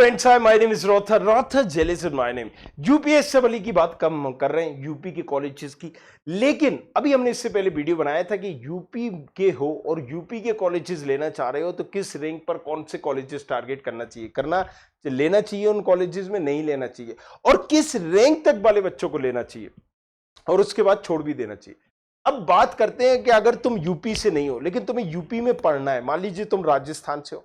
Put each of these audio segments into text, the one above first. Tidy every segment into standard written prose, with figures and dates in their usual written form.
Friends, hi, my name is Rother. Rother Jellis is my name. UPSC वाली की बात कम हम कर रहे हैं, यूपी के कॉलेजेस की। लेकिन अभी हमने इससे पहले वीडियो बनाया था कि यूपी के हो और यूपी के कॉलेजेस लेना चाह रहे हो तो किस रैंक पर कौन से कॉलेजेस टारगेट करना चाहिए, लेना चाहिए उन कॉलेजेस में, नहीं लेना चाहिए, और किस रैंक तक वाले बच्चों को लेना चाहिए और उसके बाद छोड़ भी देना चाहिए। अब बात करते हैं कि अगर तुम यूपी से नहीं हो लेकिन तुम्हें यूपी में पढ़ना है, मान लीजिए तुम राजस्थान से हो।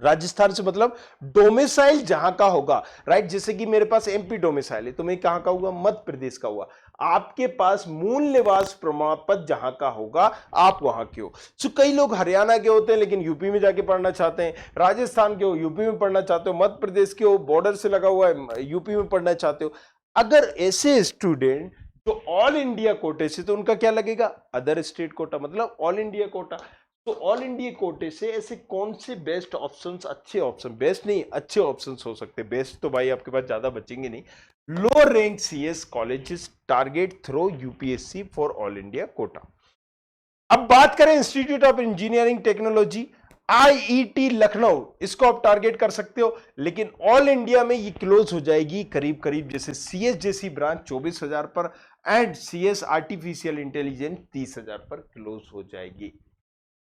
राजस्थान से मतलब डोमिसाइल जहां का होगा, राइट। जैसे कि मेरे पास एमपी डोमिसाइल है, तुम्हें कहां का हुआ? मध्य प्रदेश का हुआ। आपके पास मूल निवास प्रमाण पत्र जहां का होगा, आप वहां के हो। सो कई लोग हरियाणा के होते हैं लेकिन यूपी में जाके पढ़ना चाहते हैं, राजस्थान के हो यूपी में पढ़ना चाहते हो, मध्य प्रदेश के हो बॉर्डर से लगा हुआ है यूपी में पढ़ना चाहते हो। अगर ऐसे स्टूडेंट जो ऑल इंडिया कोटे से, तो उनका क्या लगेगा? अदर स्टेट कोटा, मतलब ऑल इंडिया कोटा। तो ऑल इंडिया कोटे से ऐसे कौन से बेस्ट ऑप्शंस, अच्छे ऑप्शन, बेस्ट नहीं अच्छे ऑप्शंस हो सकते, बेस्ट तो भाई आपके पास ज्यादा बचेंगे नहीं। Lower rank CS colleges target through UPSC for all India quota. अब बात करें Institute of Engineering Technology, IET Lucknow, इसको आप टारगेट कर सकते हो, लेकिन ऑल इंडिया में ये क्लोज हो जाएगी करीब करीब, जैसे सीएस जैसी ब्रांच 24,000 पर एंड सीएस आर्टिफिशियल इंटेलिजेंस 30,000 पर क्लोज हो जाएगी।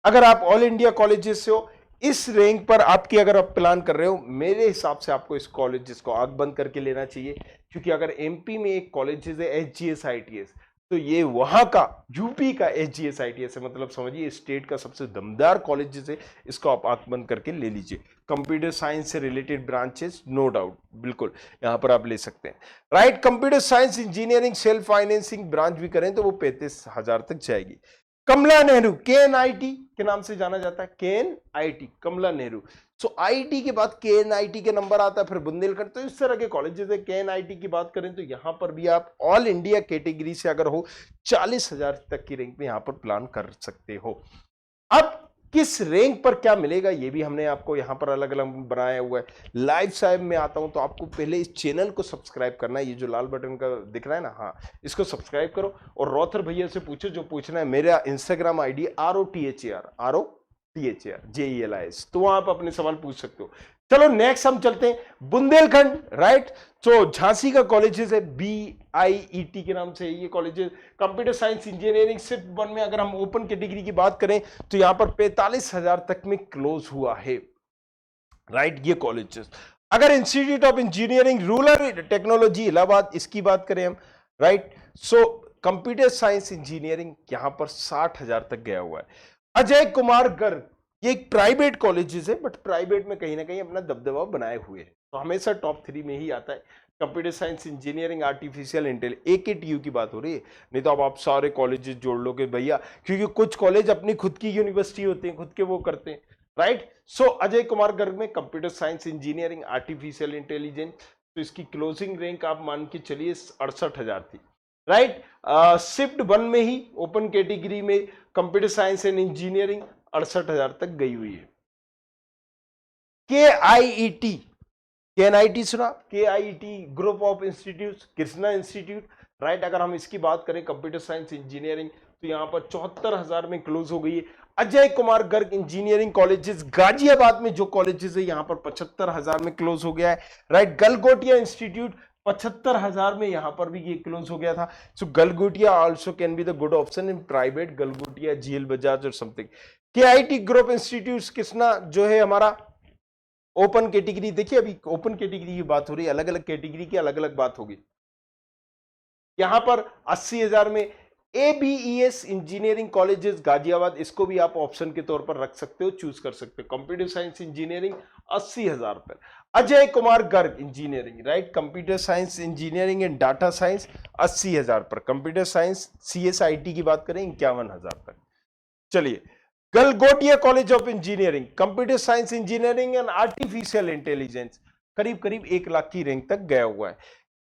अगर आप ऑल इंडिया कॉलेजेस से हो, इस रैंक पर आपकी अगर आप प्लान कर रहे हो, मेरे हिसाब से आपको इस कॉलेजेस को आंख बंद करके लेना चाहिए। क्योंकि अगर एमपी में एक कॉलेजेस है एचजीएस आईटीएस, तो ये वहां का यूपी का एचजीएस आईटीएस है, मतलब समझिए स्टेट का सबसे दमदार कॉलेजेस है। इसको आप आंख बंद करके ले लीजिए। कंप्यूटर साइंस से रिलेटेड ब्रांचेस नो डाउट बिल्कुल यहां पर आप ले सकते हैं, right. Computer science engineering self financing branch भी करें तो वो 35,000 तक जाएगी। कमला नेहरू, केएनआईटी के नाम से जाना जाता है, केएनआईटी, कमला नेहरू। सो आईटी के बाद केएनआईटी के नंबर आता है, फिर बुंदेलखंड। तो इस तरह के कॉलेजेस है। केएनआईटी की बात करें तो यहां पर भी आप ऑल इंडिया कैटेगरी से अगर हो 40,000 तक की रैंक में यहां पर प्लान कर सकते हो। अब किस रैंक पर क्या मिलेगा ये भी हमने आपको यहां पर अलग अलग बनाया हुआ है। लाइव साहब में आता हूं तो आपको पहले इस चैनल को सब्सक्राइब करना है, ये जो लाल बटन का दिख रहा है ना, हाँ, इसको सब्सक्राइब करो और रॉथर भैया से पूछो जो पूछना है। मेरा इंस्टाग्राम आईडी ROTHAR तो वहां आप अपने सवाल पूछ सकते हो। चलो नेक्स्ट हम चलते हैं बुंदेलखंड, राइट। तो झांसी का कॉलेजेस है BIET के नाम से ये colleges. Computer science engineering shift 1 में अगर हम ओपन कैटेगरी की बात करें तो यहां पर 45,000 तक में क्लोज हुआ है, राइट, ये कॉलेजेस। अगर institute of engineering rural technology Allahabad, इसकी बात करें हम, right. So computer science engineering यहां पर 60,000 तक गया हुआ है। अजय कुमार गर्ग, ये एक प्राइवेट कॉलेजेस है बट प्राइवेट में कहीं ना कहीं अपना दबदबा बनाए हुए है, तो हमेशा टॉप 3 में ही आता है। Computer science engineering artificial intelligence, AKTU की बात हो रही है, नहीं तो अब आप सारे कॉलेजेस जोड़ लोगे भैया, क्योंकि कुछ कॉलेज अपनी खुद की यूनिवर्सिटी होते हैं, खुद के वो करते हैं, राइट। सो अजय कुमार गर्ग में computer science engineering artificial intelligence, तो इसकी क्लोजिंग रैंक आप मान के चलिए 68,000 थी, राइट। शिफ्ट 1 में ही ओपन कैटेगरी में कंप्यूटर साइंस एंड इंजीनियरिंग 68,000 तक गई हुई है। KIET, KNIT सुना? KIET group of institute, Krishna institute, right. अगर हम इसकी बात करें कंप्यूटर साइंस इंजीनियरिंग तो यहां पर 74,000 में क्लोज हो गई है। अजय कुमार गर्ग इंजीनियरिंग कॉलेजेस गाजियाबाद में जो कॉलेजेस है यहां पर 75,000 में क्लोज हो गया है, राइट। गलगोटिया इंस्टीट्यूट 75,000 में यहां पर भी ये क्लोज हो गया था। So Galgotia also can be the good option in private, Galgotia, GL Bajaj और something. KIT group institute Krishna जो है हमारा ओपन कैटेगरी, देखिए अभी ओपन कैटेगरी की बात हो रही है, अलग अलग कैटेगरी की अलग अलग बात होगी। यहां पर 80,000 में ABES इंजीनियरिंग कॉलेजेस गाजियाबाद, इसको भी आप ऑप्शन के तौर पर रख सकते हो, चूज कर सकते हो। कंप्यूटर साइंस इंजीनियरिंग 80,000 पर। Ajay Kumar Garg engineering, right, computer science engineering and data science 80,000 पर। कंप्यूटर साइंस CSIT की बात करें 51,000 तक। चलिए, Galgotia college of engineering computer science engineering and artificial intelligence करीब करीब 1 लाख की रैंक तक गया हुआ है।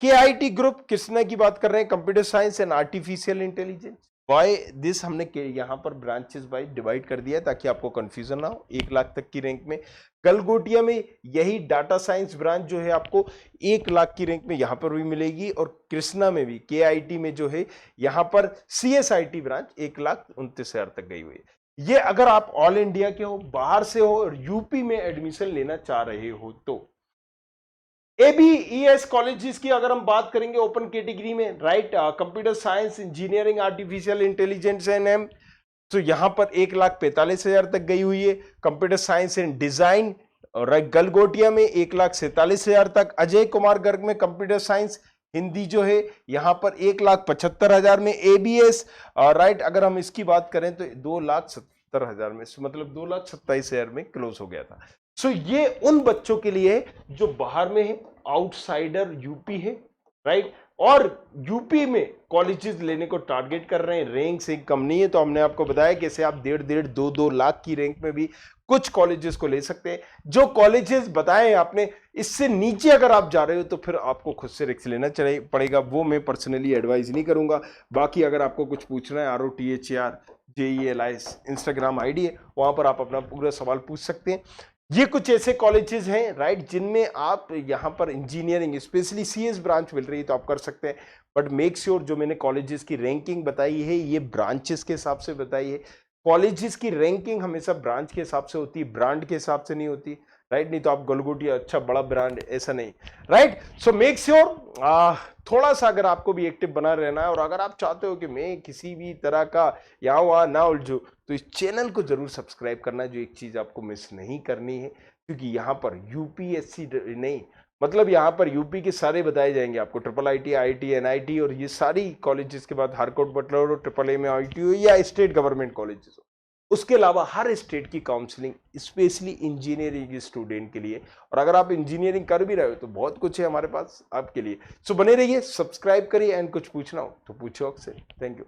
KIT ग्रुप कृष्णा की बात कर रहे हैं, computer science and artificial intelligence. By this हमने यहां पर ब्रांचेस बाय डिवाइड कर दिया ताकि आपको कंफ्यूजन ना हो, 1 लाख तक की रैंक में। गलगोटिया में यही डाटा साइंस ब्रांच जो है आपको 1 लाख की रैंक में यहां पर भी मिलेगी, और कृष्णा में भी KIT में जो है यहां पर CSIT ब्रांच 1,29,000 तक गई हुई है। ये अगर आप ऑल इंडिया के हो, बाहर से हो और यूपी में एडमिशन लेना चाह रहे हो तो ABES कॉलेजेस की अगर हम बात करेंगे ओपन कैटेगरी में, right, computer science, engineering, artificial intelligence and M, तो यहां पर 1,45,000 तक गई हुई है। कंप्यूटर साइंस एंड डिजाइन और गलगोटिया में 1,47,000 तक। अजय कुमार गर्ग में कंप्यूटर साइंस हिंदी जो है यहां पर 1,75,000 में। ABS, राइट, अगर हम इसकी बात करें तो 2,70,000 में, मतलब 2,27,000 में क्लोज हो गया था। सो ये उन बच्चों के लिए जो बाहर में है, आउटसाइडर यूपी है, राइट, और यूपी में कॉलेजेस लेने को टारगेट कर रहे हैं। रैंक से कम नहीं है, तो हमने आपको बताया कैसे आप 1.5 2 लाख की रैंक में भी कुछ कॉलेजेस को ले सकते हैं। जो कॉलेजेस बताए आपने, इससे नीचे अगर आप जा रहे हो तो फिर आपको खुद से रिस्क लेना पड़ेगा, वो मैं पर्सनली एडवाइज नहीं करूंगा। बाकी अगर आपको कुछ पूछना है, ROTHAR JELIS इंस्टाग्राम आईडी है, वहां पर आप अपना पूरा सवाल पूछ सकते हैं। ये कुछ ऐसे कॉलेजेस हैं, राइट, जिनमें आप यहां पर इंजीनियरिंग स्पेशली CS ब्रांच मिल रही है तो आप कर सकते हैं। बट मेक श्योर जो मैंने कॉलेजेस की रैंकिंग बताई है ये ब्रांचेस के हिसाब से बताई है। कॉलेजेस की रैंकिंग हमेशा ब्रांच के हिसाब से होती है, ब्रांड के हिसाब से नहीं होती, राइट। नहीं तो आप गलगोटिया अच्छा बड़ा ब्रांड, ऐसा नहीं, राइट। सो मेक श्योर थोड़ा सा अगर आपको भी एक्टिव बना रहना है और अगर आप चाहते हो कि मैं किसी भी तरह का यहाँ वहाँ ना उलझूं, तो इस चैनल को जरूर सब्सक्राइब करना, जो एक चीज आपको मिस नहीं करनी है, क्योंकि यहाँ पर UPSC नहीं, मतलब यहाँ पर यूपी के सारे बताए जाएंगे आपको, IIIT, IIT, NIT और ये सारी कॉलेजेस के बाद हारकोट बटलर और AAA में IIT हो या स्टेट गवर्नमेंट कॉलेजेस हो, उसके अलावा हर स्टेट की काउंसलिंग स्पेशली इंजीनियरिंग स्टूडेंट के लिए। और अगर आप इंजीनियरिंग कर भी रहे हो तो बहुत कुछ है हमारे पास आपके लिए। सो बने रहिए, सब्सक्राइब करिए एंड कुछ पूछना हो तो पूछो अक्सर। Thank you.